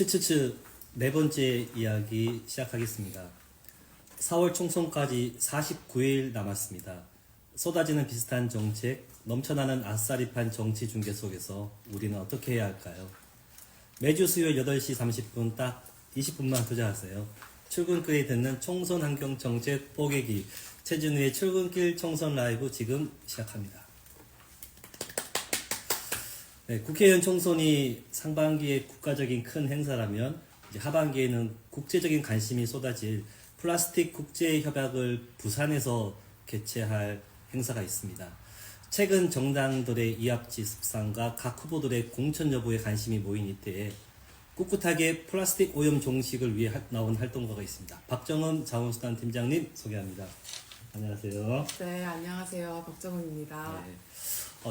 츠츠츠 네 번째 이야기 시작하겠습니다. 4월 총선까지 49일 남았습니다. 쏟아지는 비슷한 정책, 넘쳐나는 아싸리판 정치 중계 속에서 우리는 어떻게 해야 할까요? 매주 수요일 8시 30분 딱 20분만 투자하세요. 출근길에 듣는 총선 환경 정책 뽀개기 최진우의 출근길 총선 라이브 지금 시작합니다. 네, 국회의원 총선이 상반기에 국가적인 큰 행사라면 이제 하반기에는 국제적인 관심이 쏟아질 플라스틱 국제협약을 부산에서 개최할 행사가 있습니다. 최근 정당들의 이합지 습상과 각 후보들의 공천 여부에 관심이 모인 이때에 꿋꿋하게 플라스틱 오염 종식을 위해 나온 활동가가 있습니다. 박정은 자원수단 팀장님 소개합니다. 안녕하세요. 네, 안녕하세요. 박정은입니다. 네.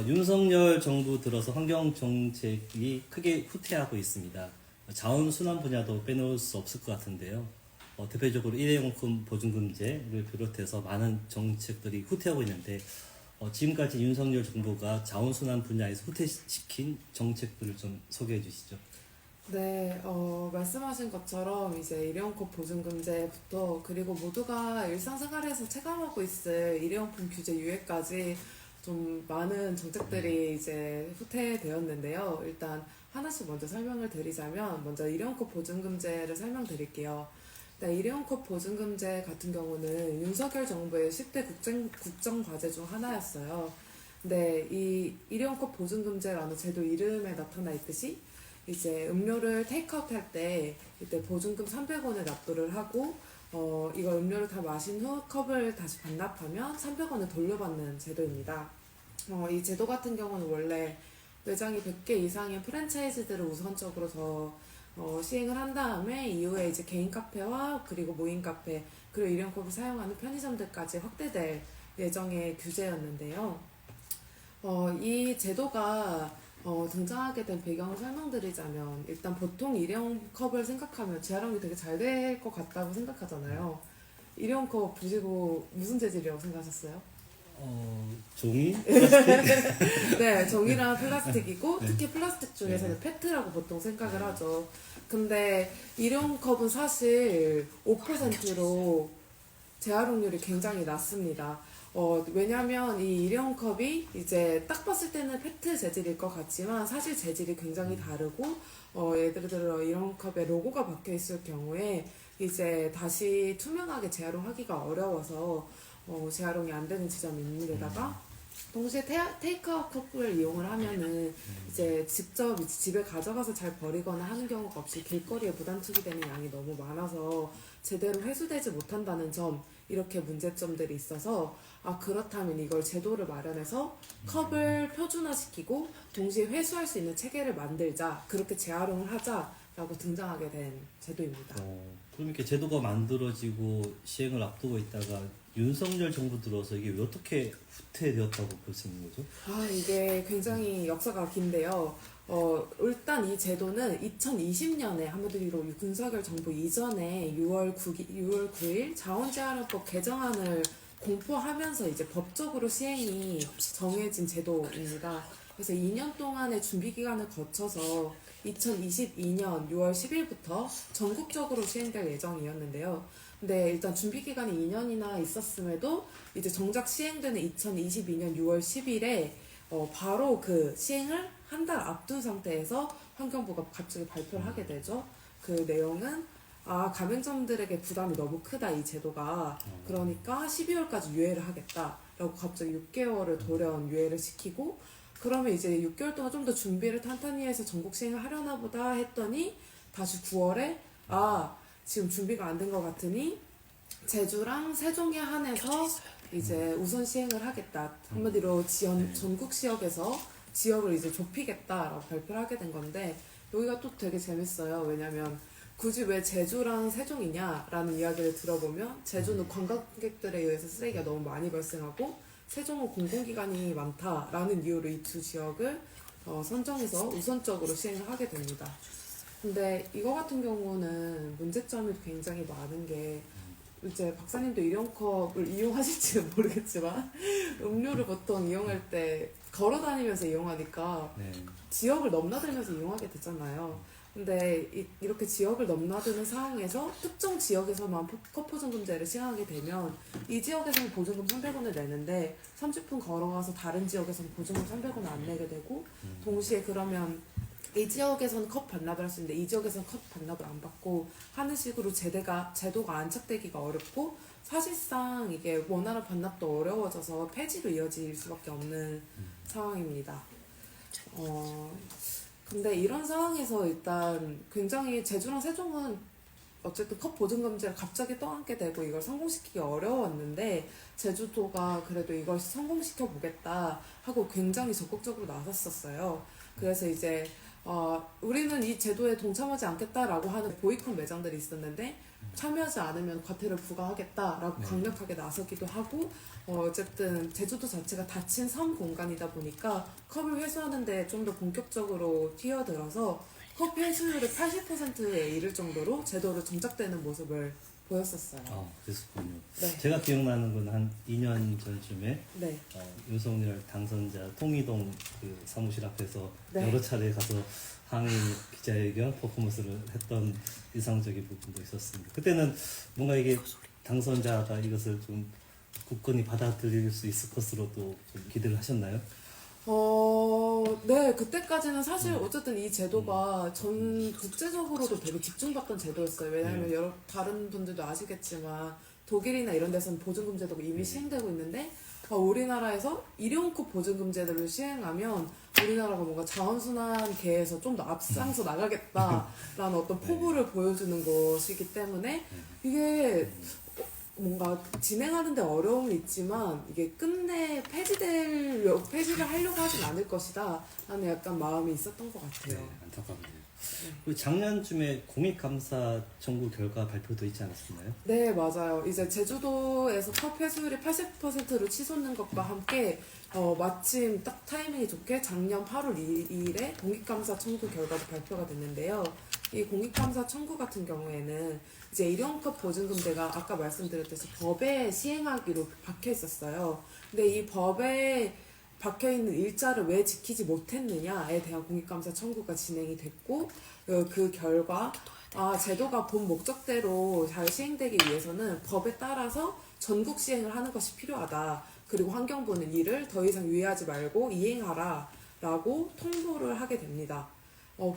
윤석열 정부 들어서 환경 정책이 크게 후퇴하고 있습니다. 자원순환 분야도 빼놓을 수 없을 것 같은데요. 대표적으로 일회용품 보증금제를 비롯해서 많은 정책들이 후퇴하고 있는데 지금까지 윤석열 정부가 자원순환 분야에서 후퇴시킨 정책들을 좀 소개해 주시죠. 네, 말씀하신 것처럼 이제 일회용컵 보증금제부터 그리고 모두가 일상생활에서 체감하고 있을 일회용품 규제 유예까지 좀 많은 정책들이 이제 후퇴되었는데요. 일단 하나씩 먼저 설명을 드리자면 먼저 일회용컵 보증금제를 설명드릴게요. 일단 일회용컵 보증금제 같은 경우는 윤석열 정부의 10대 국정과제 중 하나였어요. 근데 이 일회용컵 보증금제라는 제도 이름에 나타나 있듯이 이제 음료를 테이크아웃 할 때 이때 보증금 300원을 납부를 하고 이걸 음료를 다 마신 후 컵을 다시 반납하면 300원을 돌려받는 제도입니다. 이 제도 같은 경우는 원래 매장이 100개 이상의 프랜차이즈들을 우선적으로 시행을 한 다음에 이후에 이제 개인 카페와 그리고 모임 카페 그리고 일회용컵을 사용하는 편의점들까지 확대될 예정의 규제였는데요. 이 제도가 등장하게 된 배경을 설명드리자면 일단 보통 일회용컵을 생각하면 재활용이 되게 잘 될 것 같다고 생각하잖아요. 일회용컵 보시고 무슨 재질이라고 생각하셨어요? 종이? 네, 종이랑 플라스틱이고 특히 플라스틱 중에서는 페트라고 보통 생각을 하죠. 근데 일회용컵은 사실 5%로 재활용률이 굉장히 낮습니다. 왜냐면 이 일회용컵이 이제 딱 봤을 때는 페트 재질일 것 같지만 사실 재질이 굉장히 다르고 예를 들어 일회용컵에 로고가 박혀 있을 경우에 이제 다시 투명하게 재활용하기가 어려워서 재활용이 안 되는 지점이 있는 데다가 동시에 테이크아웃 컵을 이용을 하면은 이제 직접 집에 가져가서 잘 버리거나 하는 경우가 없이 길거리에 무단 투기되는 양이 너무 많아서 제대로 회수되지 못한다는 점 이렇게 문제점들이 있어서 그렇다면 이걸 제도를 마련해서 컵을 표준화시키고 동시에 회수할 수 있는 체계를 만들자 그렇게 재활용을 하자라고 등장하게 된 제도입니다. 그럼 이렇게 제도가 만들어지고 시행을 앞두고 있다가 윤석열 정부 들어서 이게 왜 어떻게 후퇴되었다고 볼 수 있는 거죠? 이게 굉장히 역사가 긴데요. 일단 이 제도는 2020년에 한마디로 윤석열 정부 이전에 6월 9일 자원재활용법 개정안을 공포하면서 이제 법적으로 시행이 정해진 제도입니다. 그래서 2년 동안의 준비 기간을 거쳐서 2022년 6월 10일부터 전국적으로 시행될 예정이었는데요. 근데 일단 준비 기간이 2년이나 있었음에도 이제 정작 시행되는 2022년 6월 10일에 바로 그 시행을 한 달 앞둔 상태에서 환경부가 갑자기 발표를 하게 되죠. 그 내용은 가맹점들에게 부담이 너무 크다 이 제도가 그러니까 12월까지 유예를 하겠다라고 갑자기 6개월을 돌연 유예를 시키고 그러면 이제 6개월 동안 좀 더 준비를 탄탄히 해서 전국 시행을 하려나 보다 했더니 다시 9월에 지금 준비가 안 된 것 같으니 제주랑 세종에 한해서 이제 우선 시행을 하겠다. 한마디로 전국 지역에서 지역을 이제 좁히겠다라고 발표를 하게 된 건데 여기가 또 되게 재밌어요. 왜냐면 굳이 왜 제주랑 세종이냐라는 이야기를 들어보면 제주는 관광객들에 의해서 쓰레기가 너무 많이 발생하고 세종은 공공기관이 많다라는 이유로 이 두 지역을 선정해서 우선적으로 시행을 하게 됩니다. 근데 이거 같은 경우는 문제점이 굉장히 많은 게 이제 박사님도 일회용컵을 이용하실지는 모르겠지만 음료를 보통 이용할 때 걸어 다니면서 이용하니까 지역을 넘나들면서 이용하게 되잖아요. 근데 이렇게 지역을 넘나드는 상황에서 특정 지역에서만 컵보증금제를 시행하게 되면 이 지역에서는 보증금 300원을 내는데 30분 걸어가서 다른 지역에서는 보증금 300원을 안 내게 되고 동시에 그러면 이 지역에서는 컵 반납을 할 수 있는데 이 지역에서는 컵 반납을 안 받고 하는 식으로 제도가 안착되기가 어렵고 사실상 이게 원활한 반납도 어려워져서 폐지로 이어질 수밖에 없는 상황입니다. 근데 이런 상황에서 일단 굉장히 제주랑 세종은 어쨌든 컵 보증금제를 갑자기 떠안게 되고 이걸 성공시키기 어려웠는데 제주도가 그래도 이걸 성공시켜 보겠다 하고 굉장히 적극적으로 나섰었어요. 그래서 이제 우리는 이 제도에 동참하지 않겠다라고 하는 보이콧 매장들이 있었는데 참여하지 않으면 과태료 부과하겠다라고 강력하게 나서기도 하고 어쨌든 제주도 자체가 닫힌 섬 공간이다 보니까 컵을 회수하는데 좀 더 본격적으로 뛰어들어서 컵 회수율의 80%에 이를 정도로 제도를 정착되는 모습을 보였었어요. 그랬군요. 네. 제가 기억나는 건 한 2년 전쯤에 네. 윤석열 당선자 통이동 그 사무실 앞에서 네. 여러 차례 가서 항의 기자회견 퍼포먼스를 했던 인상적인 부분도 있었습니다. 그때는 뭔가 이게 당선자가 이것을 좀 굳건히 받아들일 수 있을 것으로도 좀 기대를 하셨나요? 네, 그때까지는 사실 어쨌든 이 제도가 전 국제적으로도 되게 집중받던 제도였어요. 왜냐하면 여러 다른 분들도 아시겠지만 독일이나 이런 데서는 보증금 제도가 이미 시행되고 있는데 우리나라에서 일용급 보증금 제도를 시행하면 우리나라가 뭔가 자원순환계에서 좀 더 앞장서 나가겠다라는 어떤 포부를 보여주는 것이기 때문에 이게 뭔가 진행하는데 어려움이 있지만 이게 끝내 폐지를 하려고 하진 않을 것이다 라는 약간 마음이 있었던 것 같아요. 네, 안타깝네요. 그리고 작년쯤에 공익감사 청구 결과 발표도 있지 않았었나요? 네, 맞아요. 이제 제주도에서 컵 회수율이 80%로 치솟는 것과 함께 마침 딱 타이밍이 좋게 작년 8월 2일에 공익감사 청구 결과도 발표가 됐는데요. 이 공익감사 청구 같은 경우에는 이제 일용컵 보증금제가 아까 말씀드렸듯이 법에 시행하기로 박혀 있었어요. 근데 이 법에 박혀 있는 일자를 왜 지키지 못했느냐에 대한 공익감사 청구가 진행이 됐고 그 결과 제도가 본 목적대로 잘 시행되기 위해서는 법에 따라서 전국 시행을 하는 것이 필요하다. 그리고 환경부는 이를 더 이상 유예하지 말고 이행하라 라고 통보를 하게 됩니다.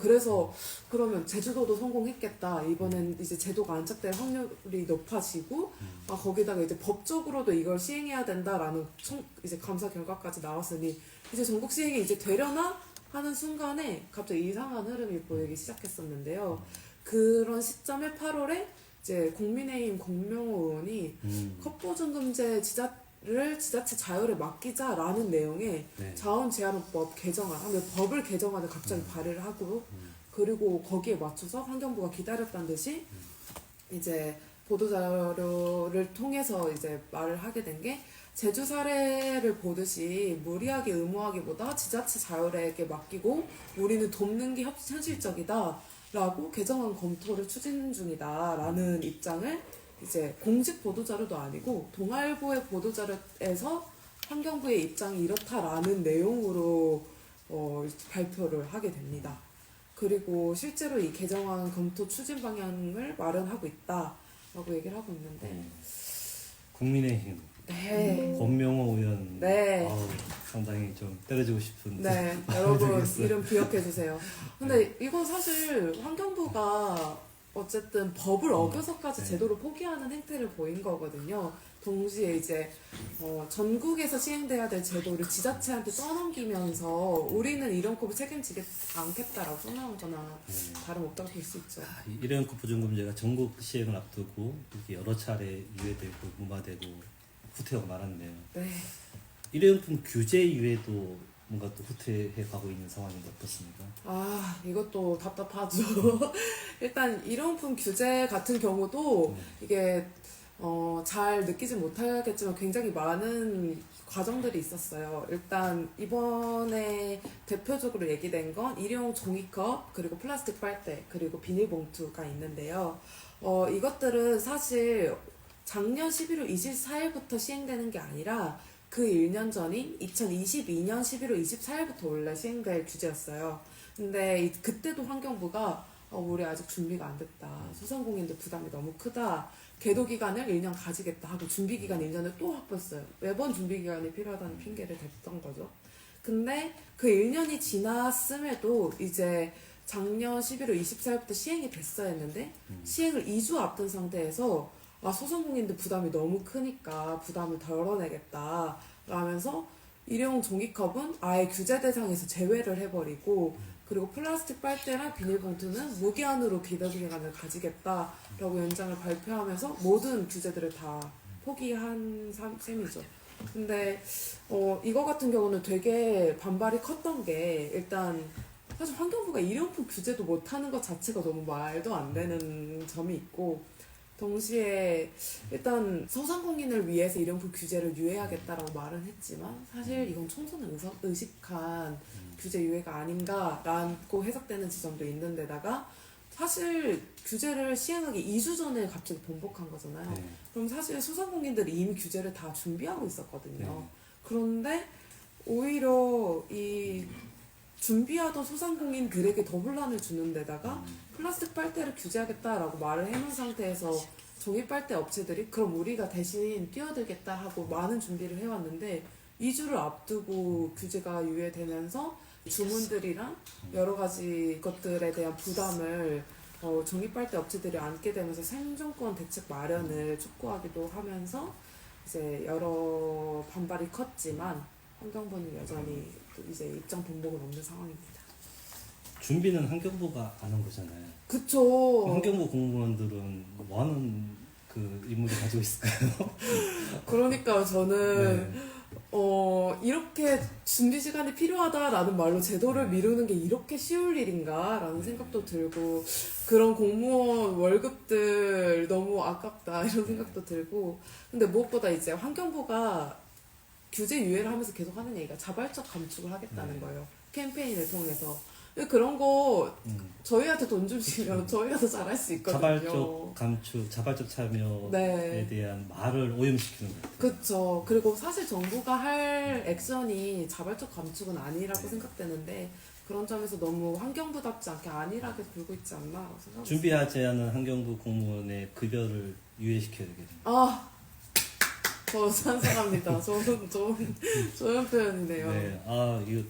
그래서 그러면 제주도도 성공했겠다. 이번엔 이제 제도가 안착될 확률이 높아지고 거기다가 이제 법적으로도 이걸 시행해야 된다라는 이제 감사 결과까지 나왔으니 이제 전국 시행이 이제 되려나 하는 순간에 갑자기 이상한 흐름이 보이기 시작했었는데요. 그런 시점에 8월에 이제 국민의힘 공명호 의원이 컵보증금제 지자체 자율에 맡기자라는 내용의 자원제한법 개정안 하면 법을 개정안을 갑자기 발의를 하고 그리고 거기에 맞춰서 환경부가 기다렸다는 듯이 이제 보도자료를 통해서 이제 말을 하게 된 게 제주 사례를 보듯이 무리하게 의무하기보다 지자체 자율에게 맡기고 우리는 돕는 게 현실적이다 라고 개정안 검토를 추진 중이다 라는 입장을 이제 공식 보도자료도 아니고 동아일보의 보도자료에서 환경부의 입장이 이렇다라는 내용으로 발표를 하게 됩니다. 그리고 실제로 이 개정안 검토 추진 방향을 마련하고 있다라고 얘기를 하고 있는데 국민의힘 권명호 의원 상당히 좀 때려주고 싶은 여러분 이름 기억해 주세요. 근데 이건 사실 환경부가 어쨌든 법을 어겨서까지 제도를 포기하는 행태를 보인 거거든요. 동시에 이제 전국에서 시행돼야 될 제도를 지자체한테 떠넘기면서 우리는 일용급을 책임지지 않겠다라고 써나온 거나 다름없다고 볼 수 있죠. 일용급 보증금제가 전국 시행을 앞두고 이렇게 여러 차례 유예되고 무마되고 후퇴하고 말았네요. 네. 일회용품 규제 유예도 뭔가 또 후퇴해 가고 있는 상황인데 어떻습니까? 이것도 답답하죠. 일단 일용품 규제 같은 경우도 이게 잘 느끼지 못하겠지만 굉장히 많은 과정들이 있었어요. 일단 이번에 대표적으로 얘기된 건 일회용 종이컵, 그리고 플라스틱 빨대, 그리고 비닐봉투가 있는데요. 이것들은 사실 작년 11월 24일부터 시행되는 게 아니라 그 1년 전인 2022년 11월 24일부터 원래 시행될 규제였어요. 근데 그때도 환경부가 우리 아직 준비가 안 됐다. 소상공인들 부담이 너무 크다. 계도 기간을 1년 가지겠다 하고 준비 기간 1년을 또 확보했어요. 매번 준비 기간이 필요하다는 핑계를 댔던 거죠. 근데 그 1년이 지났음에도 이제 작년 11월 24일부터 시행이 됐어야 했는데 시행을 2주 앞둔 상태에서 소상공인들 부담이 너무 크니까 부담을 덜어내겠다 라면서 일회용 종이컵은 아예 규제 대상에서 제외를 해버리고 그리고 플라스틱 빨대랑 비닐봉투는 무기한으로 계도 기간을 가지겠다라고 연장을 발표하면서 모든 규제들을 다 포기한 셈이죠. 근데 이거 같은 경우는 되게 반발이 컸던 게 일단 사실 환경부가 일회용품 규제도 못하는 것 자체가 너무 말도 안 되는 점이 있고 동시에 일단 소상공인을 위해서 일회용품 규제를 유예하겠다라고 말은 했지만 사실 이건 총선을 의식한 규제 유예가 아닌가라고 해석되는 지점도 있는데다가 사실 규제를 시행하기 2주 전에 갑자기 번복한 거잖아요. 네. 그럼 사실 소상공인들이 이미 규제를 다 준비하고 있었거든요. 네. 그런데 오히려 이 준비하던 소상공인들에게 더 혼란을 주는 데다가 플라스틱 빨대를 규제하겠다라고 말을 해놓은 상태에서 종이 빨대 업체들이 그럼 우리가 대신 뛰어들겠다 하고 많은 준비를 해왔는데 2주를 앞두고 규제가 유예되면서 주문들이랑 여러 가지 것들에 대한 부담을 종이 빨대 업체들이 안게 되면서 생존권 대책 마련을 촉구하기도 하면서 이제 여러 반발이 컸지만 환경부는 여전히 이제 입장 변동은 없는 상황입니다. 준비는 환경부가 안 한 거잖아요. 그쵸. 환경부 공무원들은 뭐 하는 그 임무를 가지고 있을까요? 그러니까 저는 네. 이렇게 준비 시간이 필요하다라는 말로 제도를 미루는 게 이렇게 쉬울 일인가라는 생각도 들고 그런 공무원 월급들 너무 아깝다 이런 생각도 들고 근데 무엇보다 이제 환경부가 규제 유예를 하면서 계속 하는 얘기가 자발적 감축을 하겠다는 거예요. 캠페인을 통해서. 그런 거 저희한테 돈 주시면 저희가 더 잘할 수 있거든요. 자발적 감축, 자발적 참여에 네. 대한 말을 오염시키는 거예요. 그렇죠. 그리고 사실 정부가 할 액션이 자발적 감축은 아니라고 생각되는데 그런 점에서 너무 환경부답지 않게 안일하게 굴고 있지 않나라고 생각합니다. 준비하지 않은 환경부 공무원의 급여를 유예시켜야 되겠네요. 저 찬성합니다. 좋은 표현이네요. 네, 이거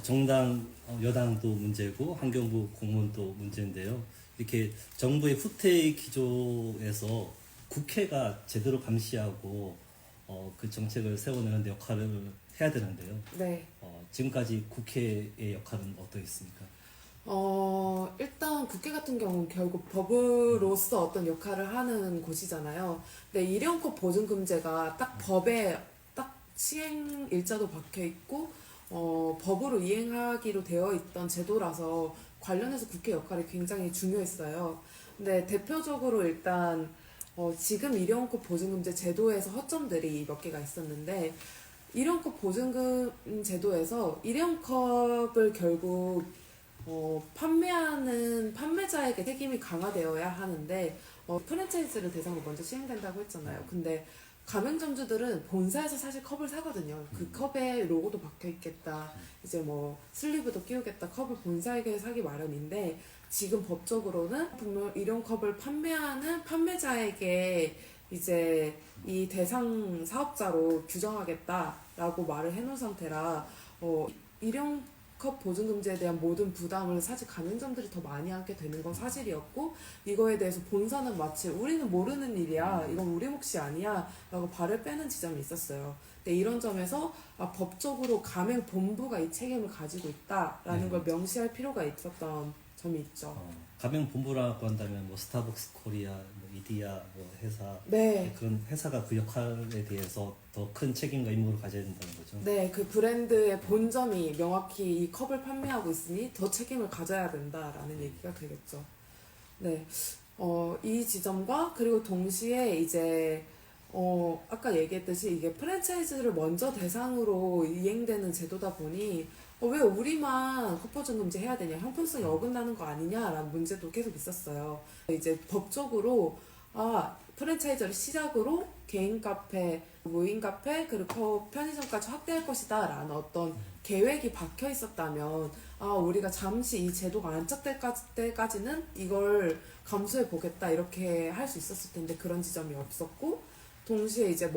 정당, 여당도 문제고 환경부 공무원도 문제인데요. 이렇게 정부의 후퇴의 기조에서 국회가 제대로 감시하고 그 정책을 세워내는 데 역할을 해야 되는데요. 네. 지금까지 국회의 역할은 어떠했습니까? 일단 국회 같은 경우는 결국 법으로서 어떤 역할을 하는 곳이잖아요. 근데 일회용컵 보증금제가 딱 법에 딱 시행 일자도 박혀 있고, 법으로 이행하기로 되어 있던 제도라서 관련해서 국회 역할이 굉장히 중요했어요. 근데 대표적으로 일단, 지금 일회용컵 보증금제 제도에서 허점들이 몇 개가 있었는데, 일회용컵 보증금 제도에서 일회용컵을 결국 판매하는 판매자에게 책임이 강화되어야 하는데 프랜차이즈를 대상으로 먼저 시행된다고 했잖아요. 근데 가맹점주들은 본사에서 사실 컵을 사거든요. 그 컵에 로고도 박혀 있겠다. 이제 뭐 슬리브도 끼우겠다. 컵을 본사에게 사기 마련인데 지금 법적으로는 일회용컵을 판매하는 판매자에게 이제 이 대상 사업자로 규정하겠다라고 말을 해놓은 상태라 일회용컵 보증금제에 대한 모든 부담을 사실 가맹점들이 더 많이 하게 되는 건 사실이었고 이거에 대해서 본사는 마치 우리는 모르는 일이야 이건 우리 몫이 아니야 라고 발을 빼는 지점이 있었어요. 근데 이런 점에서 법적으로 가맹본부가 이 책임을 가지고 있다라는 걸 명시할 필요가 있었던 점이 있죠. 가맹본부라고 한다면 뭐 스타벅스 코리아, 뭐 이디야 뭐 회사 네. 그런 회사가 그 역할에 대해서 더 큰 책임과 임무를 가져야 된다는 거죠. 네, 그 브랜드의 본점이 명확히 이 컵을 판매하고 있으니 더 책임을 가져야 된다라는 얘기가 되겠죠. 네, 이 지점과 그리고 동시에 이제 아까 얘기했듯이 이게 프랜차이즈를 먼저 대상으로 이행되는 제도다 보니 왜 우리만 컵보증금제 해야 되냐, 형평성이 어긋나는 거 아니냐라는 문제도 계속 있었어요. 이제 법적으로 프랜차이즈를 시작으로 개인 카페, 무인 카페, 그리고 편의점까지 확대할 것이다 라는 어떤 계획이 박혀 있었다면 우리가 잠시 이 제도가 안착될 때까지는 이걸 감수해 보겠다 이렇게 할 수 있었을 텐데 그런 지점이 없었고, 동시에 이제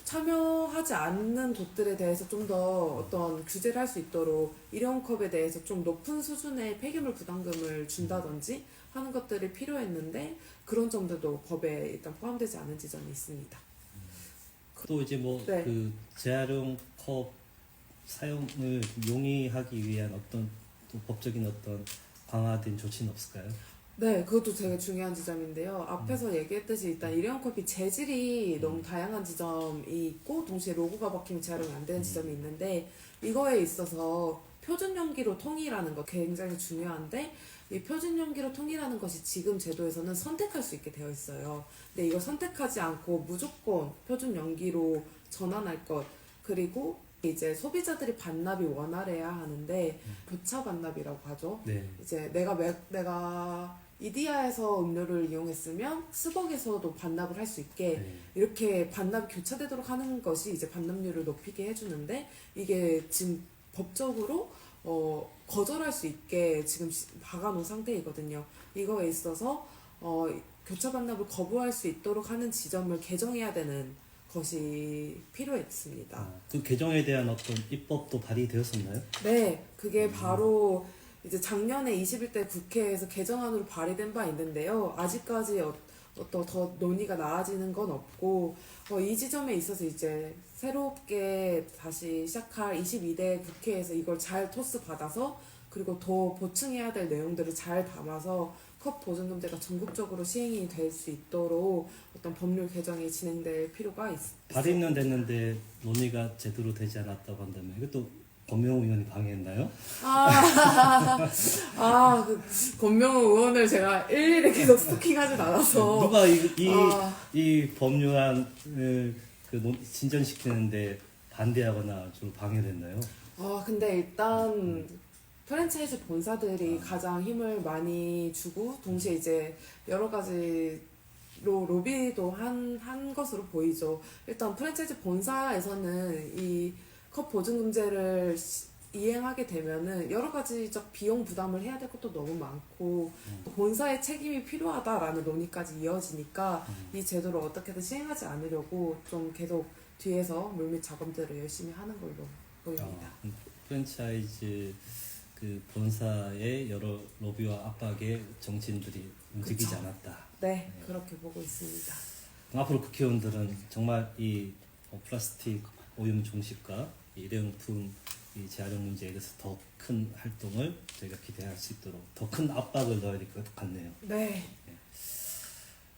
참여하지 않는 곳들에 대해서 좀 더 어떤 규제를 할 수 있도록 일회용컵에 대해서 좀 높은 수준의 폐기물 부담금을 준다든지 하는 것들이 필요했는데 그런 점들도 법에 일단 포함되지 않은 지점이 있습니다. 또 이제 네. 그 재활용 컵 사용을 용이하기 위한 어떤 또 법적인 어떤 강화된 조치는 없을까요? 네, 그것도 되게 중요한 지점인데요. 앞에서 얘기했듯이 일단 일회용 컵이 재질이 너무 다양한 지점이 있고 동시에 로고가 박히면 재활용이 안 되는 지점이 있는데, 이거에 있어서 표준 용기로 통일하는 거 굉장히 중요한데, 이 표준 용기로 통일하는 것이 지금 제도에서는 선택할 수 있게 되어 있어요. 근데 이걸 선택하지 않고 무조건 표준 용기로 전환할 것, 그리고 이제 소비자들이 반납이 원활해야 하는데 교차 반납이라고 하죠. 네. 이제 내가 이디야에서 음료를 이용했으면 스벅에서도 반납을 할 수 있게 네. 이렇게 반납이 교차되도록 하는 것이 이제 반납률을 높이게 해주는데, 이게 지금 법적으로 거절할 수 있게 지금 박아놓은 상태이거든요. 이거에 있어서 교차 반납을 거부할 수 있도록 하는 지점을 개정해야 되는 것이 필요했습니다. 그 개정에 대한 어떤 입법도 발의되었었나요? 네, 그게 바로 이제 작년에 21대 국회에서 개정안으로 발의된 바 있는데요. 아직까지 어떤 더 논의가 나아지는 건 없고, 이 지점에 있어서 이제 새롭게 다시 시작할 22대 국회에서 이걸 잘 토스 받아서, 그리고 더 보충해야 될 내용들을 잘 담아서 컵 보증금제가 전국적으로 시행이 될 수 있도록 어떤 법률 개정이 진행될 필요가 있습니다. 발의는 됐는데 논의가 제대로 되지 않았다고 한다면 이것도 권명우 의원이 방해했나요? 그 권명우 의원을 제가 일일이 계속 스토킹하진 않아서. 누가 이 법률안을 진전시키는데 반대하거나 주로 방해됐나요? 근데 일단 프랜차이즈 본사들이 가장 힘을 많이 주고 동시에 이제 여러 가지로 로비도 한 것으로 보이죠. 일단 프랜차이즈 본사에서는 이 컵 보증금제를 이행하게 되면은 여러 가지적 비용 부담을 해야 될 것도 너무 많고 본사의 책임이 필요하다라는 논의까지 이어지니까 이 제도를 어떻게든 시행하지 않으려고 좀 계속 뒤에서 물밑 작업들을 열심히 하는 걸로 보입니다. 프랜차이즈 그 본사의 여러 로비와 압박에 정치인들이 움직이지 그쵸. 않았다. 네, 그렇게 보고 있습니다. 앞으로 국회의원들은 정말 이 플라스틱 오염 종식과 일회용품 이 재활용 문제에 대해서 더 큰 활동을 저희가 기대할 수 있도록 더 큰 압박을 넣어야 될 것 같네요. 네.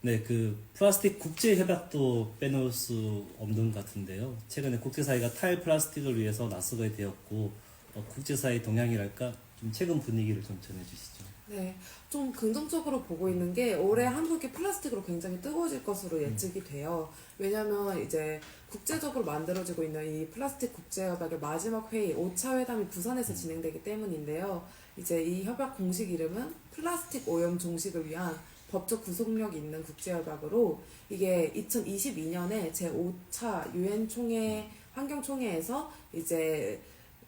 네, 그 플라스틱 국제 협약도 빼놓을 수 없는 것 같은데요. 최근에 국제사회가 탈플라스틱을 위해서 나서게 되었고 국제사회 동향이랄까 좀 최근 분위기를 좀 전해주시죠. 네, 좀 긍정적으로 보고 있는 게 올해 한국이 플라스틱으로 굉장히 뜨거워질 것으로 예측이 돼요. 왜냐면 이제 국제적으로 만들어지고 있는 이 플라스틱 국제협약의 마지막 회의 5차 회담이 부산에서 진행되기 때문인데요. 이제 이 협약 공식 이름은 플라스틱 오염 종식을 위한 법적 구속력 있는 국제협약으로, 이게 2022년에 제5차 유엔 총회 환경총회에서 이제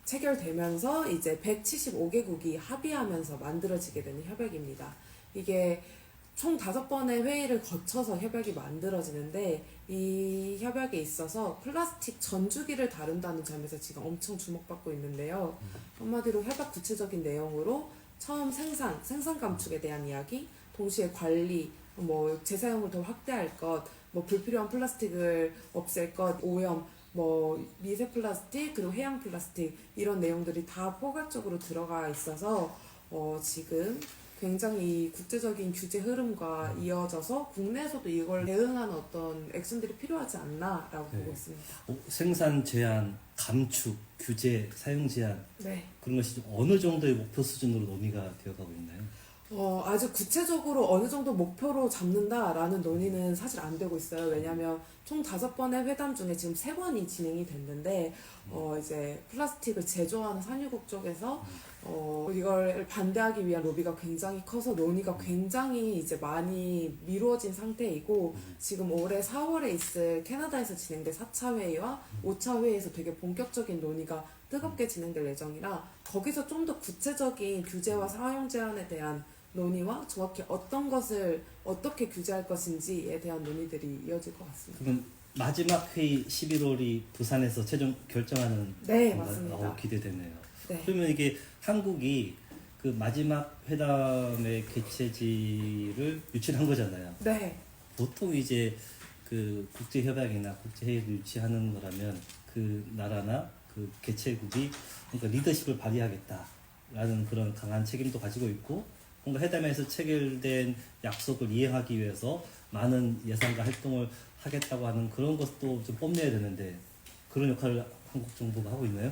체결되면서 이제 175개국이 합의하면서 만들어지게 되는 협약입니다. 이게 총 5번의 회의를 거쳐서 협약이 만들어지는데, 이 협약에 있어서 플라스틱 전주기를 다룬다는 점에서 지금 엄청 주목받고 있는데요. 한마디로 협약 구체적인 내용으로 처음 생산 감축에 대한 이야기, 동시에 관리, 재사용을 더 확대할 것, 불필요한 플라스틱을 없앨 것, 오염, 미세 플라스틱, 그리고 해양 플라스틱, 이런 내용들이 다 포괄적으로 들어가 있어서 지금 굉장히 국제적인 규제 흐름과 이어져서 국내에서도 이걸 대응하는 어떤 액션들이 필요하지 않나라고 보고 있습니다. 생산 제한, 감축, 규제, 사용 제한 네. 그런 것이 좀 어느 정도의 목표 수준으로 논의가 되어가고 있나요? 아주 구체적으로 어느 정도 목표로 잡는다라는 논의는 사실 안 되고 있어요. 왜냐하면 총 5번의 회담 중에 지금 3번이 진행이 됐는데 이제 플라스틱을 제조하는 산유국 쪽에서 이걸 반대하기 위한 로비가 굉장히 커서 논의가 굉장히 이제 많이 미뤄진 상태이고 지금 올해 4월에 있을 캐나다에서 진행될 4차 회의와 5차 회의에서 되게 본격적인 논의가 뜨겁게 진행될 예정이라 거기서 좀 더 구체적인 규제와 사용 제한에 대한 논의와 정확히 어떤 것을 어떻게 규제할 것인지에 대한 논의들이 이어질 것 같습니다. 그럼 마지막 회의 11월이 부산에서 최종 결정하는 네, 건가요? 맞습니다. 기대되네요. 네. 그러면 이게 한국이 그 마지막 회담의 개최지를 유치한 거잖아요. 네. 보통 이제 그 국제협약이나 국제회의를 유치하는 거라면 그 나라나 그 개최국이 그러니까 리더십을 발휘하겠다라는 그런 강한 책임도 가지고 있고 뭔가 회담에서 체결된 약속을 이행하기 위해서 많은 예산과 활동을 하겠다고 하는 그런 것도 좀 뽐내야 되는데 그런 역할을 한국 정부가 하고 있나요?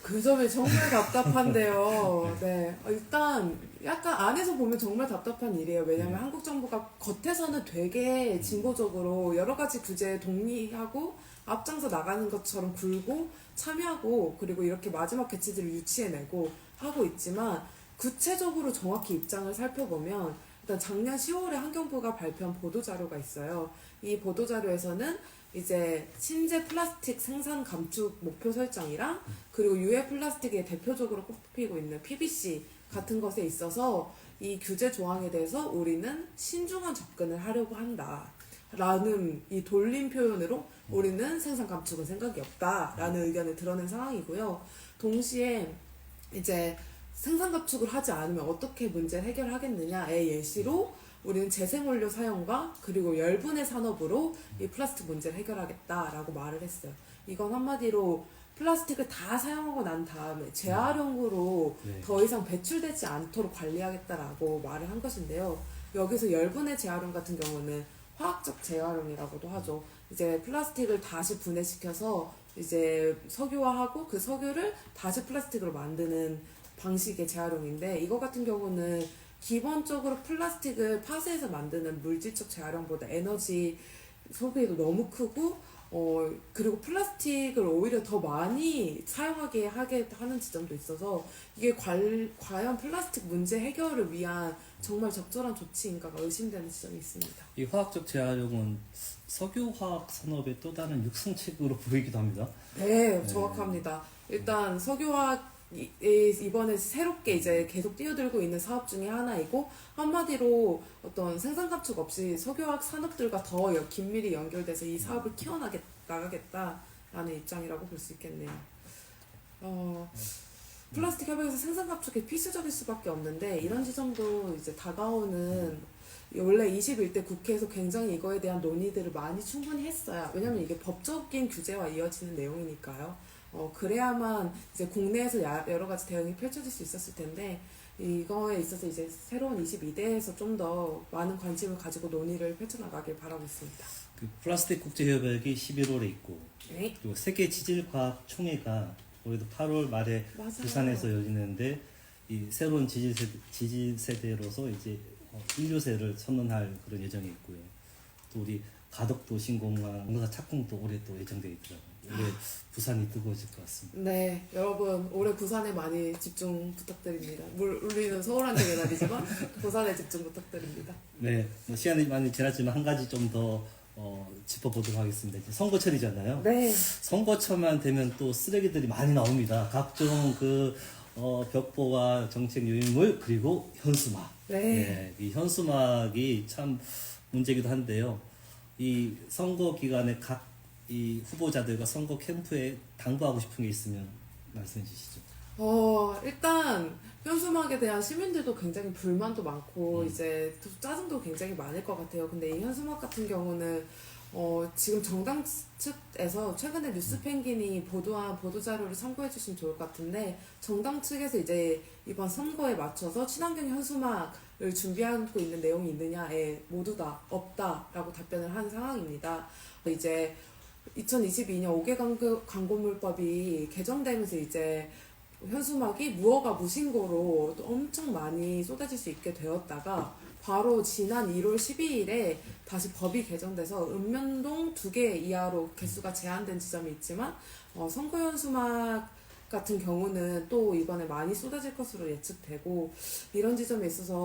그 점이 정말 답답한데요. 네. 일단 약간 안에서 보면 정말 답답한 일이에요. 왜냐하면 한국 정부가 겉에서는 되게 진보적으로 여러 가지 규제에 동의하고 앞장서 나가는 것처럼 굴고 참여하고 그리고 이렇게 마지막 개최지를 유치해내고 하고 있지만 구체적으로 정확히 입장을 살펴보면 일단 작년 10월에 환경부가 발표한 보도자료가 있어요. 이 보도자료에서는 이제 신재 플라스틱 생산 감축 목표 설정이랑 그리고 유해 플라스틱에 대표적으로 꼽히고 있는 PVC 같은 것에 있어서 이 규제 조항에 대해서 우리는 신중한 접근을 하려고 한다. 라는 이 돌림 표현으로 우리는 생산 감축은 생각이 없다라는 의견을 드러낸 상황이고요. 동시에 이제 생산 감축을 하지 않으면 어떻게 문제를 해결하겠느냐의 예시로 우리는 재생원료 사용과 그리고 열분해 산업으로 이 플라스틱 문제를 해결하겠다라고 말을 했어요. 이건 한마디로 플라스틱을 다 사용하고 난 다음에 재활용으로 네. 더 이상 배출되지 않도록 관리하겠다라고 말을 한 것인데요. 여기서 열분해 재활용 같은 경우는 화학적 재활용이라고도 하죠. 이제 플라스틱을 다시 분해시켜서 이제 석유화하고 그 석유를 다시 플라스틱으로 만드는 방식의 재활용인데 이거 같은 경우는 기본적으로 플라스틱을 파쇄해서 만드는 물질적 재활용보다 에너지 소비도 너무 크고 그리고 플라스틱을 오히려 더 많이 사용하게 하게 하는 지점도 있어서 이게 과연 플라스틱 문제 해결을 위한 정말 적절한 조치인가가 의심되는 지점이 있습니다. 이 화학적 재활용은 석유화학 산업의 또 다른 육성책으로 보이기도 합니다. 네, 정확합니다. 일단 석유화학 이번에 새롭게 이제 계속 뛰어들고 있는 사업 중에 하나이고 한마디로 어떤 생산 감축 없이 석유화학 산업들과 더 긴밀히 연결돼서 이 사업을 키워나가겠다라는 입장이라고 볼 수 있겠네요. 플라스틱 협약에서 생산 감축이 필수적일 수밖에 없는데 이런 지점도 이제 다가오는 원래 21대 국회에서 굉장히 이거에 대한 논의들을 많이 충분히 했어요. 왜냐면 이게 법적인 규제와 이어지는 내용이니까요. 그래야만 이제 국내에서 여러 가지 대응이 펼쳐질 수 있었을 텐데 이거에 있어서 이제 새로운 22대에서 좀 더 많은 관심을 가지고 논의를 펼쳐나가길 바라고 있습니다. 그 플라스틱 국제협약이 11월에 있고 네. 그리고 세계 지질과학 총회가 올해도 8월 말에 맞아요. 부산에서 열리는데 이 새로운 지질 세대로서 이제 인류세를 선언할 그런 예정이 있고요. 또 우리 가덕도 신공항 공사 착공도 올해 또 예정돼 있더라고요. 올해 부산이 뜨거워질 것 같습니다. 네, 여러분 올해 부산에 많이 집중 부탁드립니다. 우리는 서울한테 매달리지만 부산에 집중 부탁드립니다. 네, 뭐 시간이 많이 지났지만 한 가지 좀 더 짚어보도록 하겠습니다. 이제 선거철이잖아요. 네. 선거철만 되면 또 쓰레기들이 많이 나옵니다. 각종 그 벽보와 정책 유인물 그리고 현수막. 네. 이 현수막이 참 문제기도 한데요. 이 선거 기간에 각 이 후보자들과 선거 캠프에 당부하고 싶은 게 있으면 말씀해 주시죠. 일단 현수막에 대한 시민들도 굉장히 불만도 많고 이제 또 짜증도 굉장히 많을 것 같아요. 근데 이 현수막 같은 경우는 지금 정당 측에서 최근에 뉴스펭귄이 보도한 보도자료를 참고해 주시면 좋을 것 같은데 정당 측에서 이제 이번 선거에 맞춰서 친환경 현수막을 준비하고 있는 내용이 있느냐에 모두 다 없다라고 답변을 한 상황입니다. 이제 2022년 5개 광고물법이 개정되면서 이제 현수막이 무허가 무신고로 엄청 많이 쏟아질 수 있게 되었다가 바로 지난 1월 12일에 다시 법이 개정돼서 읍면동 2개 이하로 개수가 제한된 지점이 있지만 선거 현수막 같은 경우는 또 이번에 많이 쏟아질 것으로 예측되고 이런 지점에 있어서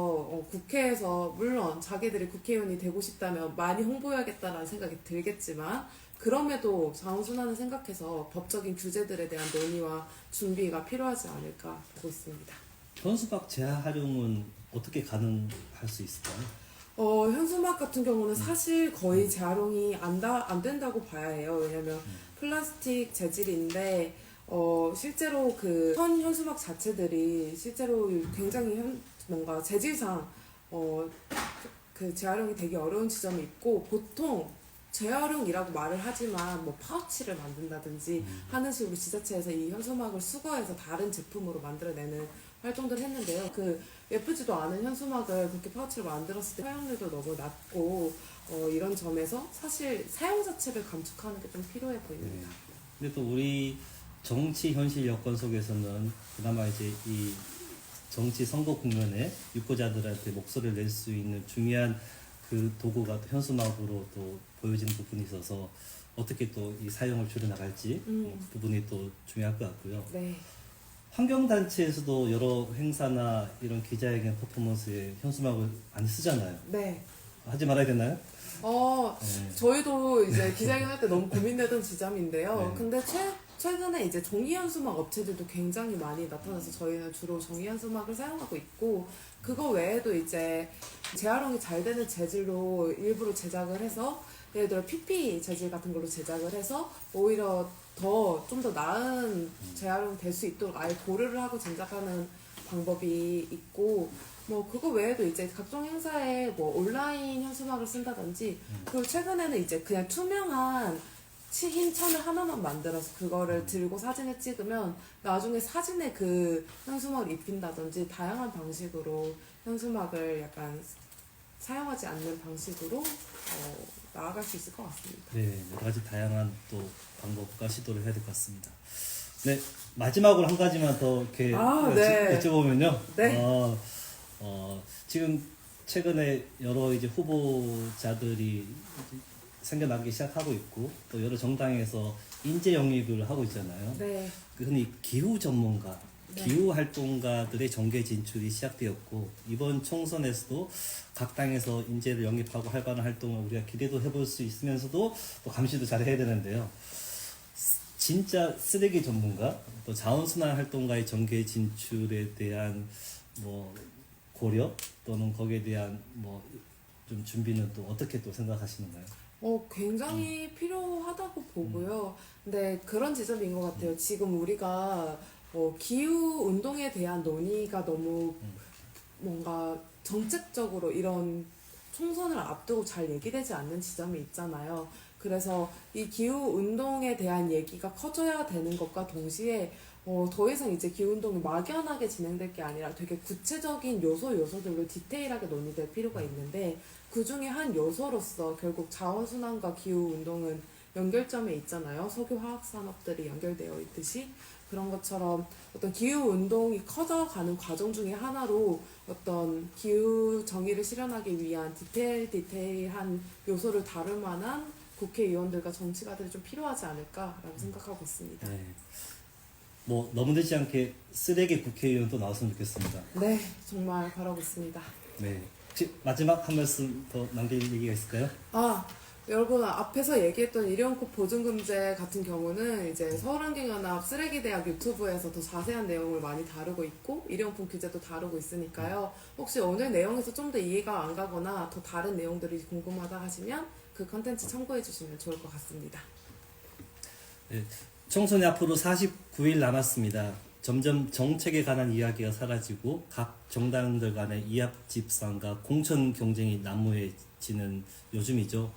국회에서 물론 자기들이 국회의원이 되고 싶다면 많이 홍보해야겠다라는 생각이 들겠지만 그럼에도 자원순환을 생각해서 법적인 규제들에 대한 논의와 준비가 필요하지 않을까 보고 있습니다. 현수막 재활용은 어떻게 가능할 수 있을까요? 현수막 같은 경우는 사실 거의 재활용이 안 된다고 봐야 해요. 왜냐면 플라스틱 재질인데 실제로 그 선 현수막 자체들이 실제로 굉장히 뭔가 재질상 그 재활용이 되게 어려운 지점이 있고 보통 재활용이라고 말을 하지만 뭐 파우치를 만든다든지 하는 식으로 지자체에서 이 현수막을 수거해서 다른 제품으로 만들어내는 활동들을 했는데요. 그 예쁘지도 않은 현수막을 그렇게 파우치를 만들었을 때 사용률도 너무 낮고 이런 점에서 사실 사용 자체를 감축하는 게 좀 필요해 보입니다. 근데 또 우리 정치 현실 여건 속에서는 그나마 이제 이 정치 선거 국면에 유권자들한테 목소리를 낼 수 있는 중요한 그 도구가 또 현수막으로 또 보여지는 부분이 있어서 어떻게 또 이 사용을 줄여나갈지 그 부분이 또 중요할 것 같고요. 네. 환경단체에서도 여러 행사나 이런 기자회견 퍼포먼스에 현수막을 많이 쓰잖아요. 네. 하지 말아야 되나요? 저희도 이제 기자회견 할 때 너무 고민되던 지점인데요. 네. 근데 최근에 이제 종이 현수막 업체들도 굉장히 많이 나타나서 저희는 주로 종이 현수막을 사용하고 있고 그거 외에도 이제 재활용이 잘 되는 재질로 일부러 제작을 해서 예를 들어 PP 재질 같은 걸로 제작을 해서 오히려 좀 더 나은 재활용이 될 수 있도록 아예 고려를 하고 제작하는 방법이 있고 뭐 그거 외에도 이제 각종 행사에 뭐 온라인 현수막을 쓴다든지 그리고 최근에는 이제 그냥 투명한 흰 천을 하나만 만들어서 그거를 들고 사진을 찍으면 나중에 사진에 그 현수막을 입힌다든지 다양한 방식으로 현수막을 약간 사용하지 않는 방식으로 나아갈 수 있을 것 같습니다. 네, 여러 가지 다양한 또 방법과 시도를 해야 될 것 같습니다. 네, 마지막으로 한 가지만 더 이렇게 네. 여쭤보면요. 네. 지금 최근에 여러 이제 후보자들이 생겨나기 시작하고 있고 또 여러 정당에서 인재 영입을 하고 있잖아요. 네. 흔히 기후 전문가, 네. 기후 활동가들의 정계 진출이 시작되었고 이번 총선에서도 각 당에서 인재를 영입하고 활발한 활동을 우리가 기대도 해볼 수 있으면서도 또 감시도 잘 해야 되는데요. 진짜 쓰레기 전문가, 또 자원순환 활동가의 정계 진출에 대한 뭐 고려 또는 거기에 대한 뭐 좀 준비는 또 어떻게 또 생각하시는가요? 굉장히 필요하다고 보고요. 근데 그런 지점인 것 같아요. 지금 우리가 기후 운동에 대한 논의가 너무 뭔가 정책적으로 이런 총선을 앞두고 잘 얘기되지 않는 지점이 있잖아요. 그래서 이 기후 운동에 대한 얘기가 커져야 되는 것과 동시에 더 이상 이제 기후 운동이 막연하게 진행될 게 아니라 되게 구체적인 요소들로 디테일하게 논의될 필요가 있는데 그 중에 한 요소로서 결국 자원순환과 기후 운동은 연결점에 있잖아요. 석유 화학 산업들이 연결되어 있듯이 그런 것처럼 어떤 기후 운동이 커져가는 과정 중에 하나로 어떤 기후 정의를 실현하기 위한 디테일한 요소를 다룰 만한 국회의원들과 정치가들이 좀 필요하지 않을까라고 생각하고 있습니다. 네. 뭐 너무 늦지 않게 쓰레기 국회의원도 나왔으면 좋겠습니다. 네, 정말 바라고 있습니다. 네. 혹시 마지막 한 말씀 더 남길 얘기가 있을까요? 여러분 앞에서 얘기했던 일회용컵 보증금제 같은 경우는 이제 서울환경연합 쓰레기대학 유튜브에서 더 자세한 내용을 많이 다루고 있고 일회용품 규제도 다루고 있으니까요. 혹시 오늘 내용에서 좀 더 이해가 안 가거나 더 다른 내용들이 궁금하다 하시면 그 컨텐츠 참고해 주시면 좋을 것 같습니다. 네. 총선이 앞으로 49일 남았습니다. 점점 정책에 관한 이야기가 사라지고 각 정당들 간의 이합 집산과 공천 경쟁이 난무해지는 요즘이죠.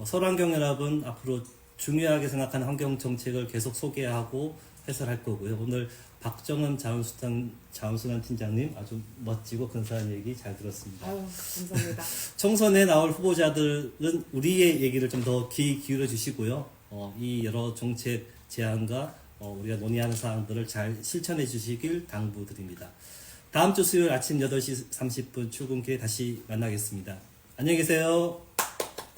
서울환경연합은 앞으로 중요하게 생각하는 환경 정책을 계속 소개하고 해설할 거고요. 오늘 박정은 자원순환 팀장님 아주 멋지고 근사한 얘기 잘 들었습니다. 감사합니다. 총선에 나올 후보자들은 우리의 얘기를 좀 더 귀 기울여 주시고요. 이 여러 정책 제안과 우리가 논의하는 사항들을 잘 실천해 주시길 당부드립니다. 다음 주 수요일 아침 8시 30분 출근길에 다시 만나겠습니다. 안녕히 계세요.